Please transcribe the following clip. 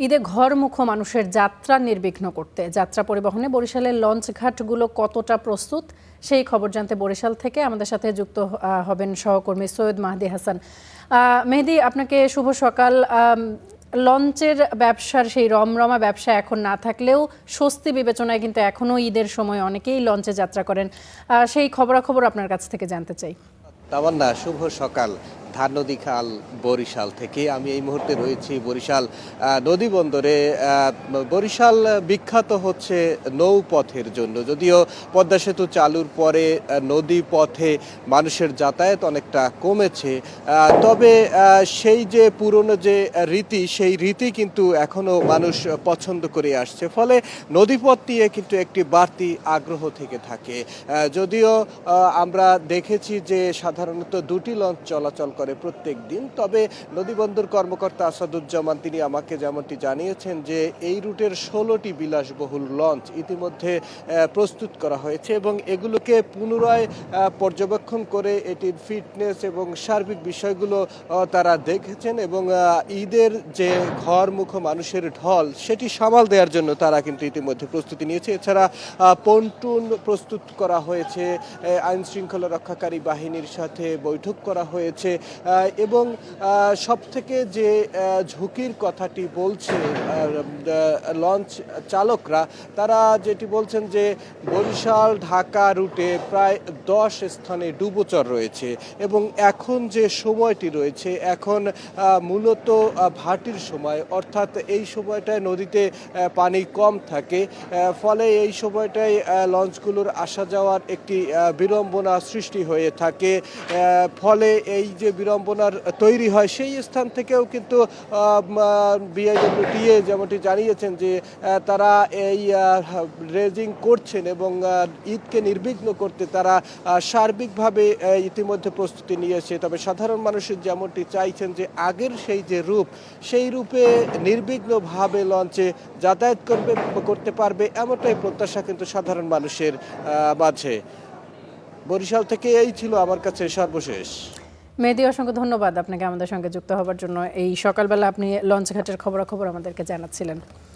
ঈদে ঘরমুখো মানুষের যাত্রা নির্বিঘ্ন করতে যাত্রা পরিবহনে বরিশালের লঞ্চ ঘাটগুলো কতটা প্রস্তুত সেই খবর জানতে বরিশাল থেকে আমাদের সাথে যুক্ত হবেন সহকর্মী সৈয়দ মাহদি হাসান। মেহেদি, আপনাকে শুভ সকাল। লঞ্চের ব্যবসার সেই রমরমা ব্যবসা এখন না থাকলেও স্বস্তি বিবেচনায় কিন্তু এখনও ঈদের সময় অনেকেই লঞ্চে যাত্রা করেন, সেই খবরাখবর আপনার কাছ থেকে জানতে চাই। তামান্না, শুভ সকাল। ধাননদী খাল বরিশাল থেকে আমি এই মুহূর্তে রয়েছি বরিশাল নদী বন্দরে। বরিশাল বিখ্যাত হচ্ছে নৌপথের জন্য, যদিও পদ্মা সেতু চালুর পরে নদী পথে মানুষের যাতায়াত অনেকটা কমেছে, তবে সেই যে পুরনো যে রীতি, সেই রীতি কিন্তু এখনও মানুষ পছন্দ করে আসছে, ফলে নদীপথ দিয়ে কিন্তু একটি বাড়তি আগ্রহ থেকে থাকে। যদিও আমরা দেখেছি যে সাধারণত দুটি লঞ্চ চলাচল করে প্রত্যেক দিন, তবে নদীবন্দর কর্মকর্তা আসাদুজ্জামান তিনি আমাকে যেমনটি জানিয়েছেন যে এই রুটের 16টি বিলাসবহুল লঞ্চ ইতিমধ্যে প্রস্তুত করা হয়েছে এবং এগুলোকে পুনরায় পর্যবেক্ষণ করে এটির ফিটনেস এবং সার্বিক বিষয়গুলো তারা দেখেছেন এবং ঈদের যে ঘরমুখো মানুষের ঢল সেটি সামাল দেওয়ার জন্য তারা কিন্তু ইতিমধ্যে প্রস্তুতি নিয়েছে। এছাড়া পন্টুন প্রস্তুত করা হয়েছে, আইন শৃঙ্খলা রক্ষাকারী বাহিনীর সাথে বৈঠক করা হয়েছে এবং সবথেকে যে ঝুঁকির কথাটি বলছে লঞ্চ চালকরা, তারা যেটি বলছেন যে বরিশাল ঢাকা রুটে প্রায় 10 স্থানে ডুবোচর রয়েছে এবং এখন যে সময়টি রয়েছে এখন মূলত ভাটির সময়, অর্থাৎ এই সময়টায় নদীতে পানি কম থাকে, ফলে এই সময়টায় লঞ্চগুলোর আসা যাওয়ার একটি বিড়ম্বনা সৃষ্টি হয়ে থাকে। ফলে এই যে বিড়ম্বনার তৈরি হয় সেই স্থান থেকেও কিন্তু বিআইডব্লিউটিএ যেমনটি জানিয়েছেন যে তারা এই রেজিং করছেন এবং ঈদকে নির্বিঘ্ন করতে তারা সার্বিকভাবে ইতিমধ্যে প্রস্তুতি নিয়েছে। তবে সাধারণ মানুষের যেমনটি চাইছেন যে আগের সেই যে রূপ, সেই রূপে নির্বিঘ্নভাবে লঞ্চে যাতায়াত করতে পারবে, এমনটাই প্রত্যাশা কিন্তু সাধারণ মানুষের মাঝে। বরিশাল থেকে এই ছিল আমার কাছে সর্বশেষ। মেহেদি, অসংখ্য ধন্যবাদ আপনাকে আমাদের সঙ্গে যুক্ত হবার জন্য। এই সকালবেলা আপনি লঞ্চ ঘাটের খবরাখবর আমাদেরকে জানাচ্ছিলেন।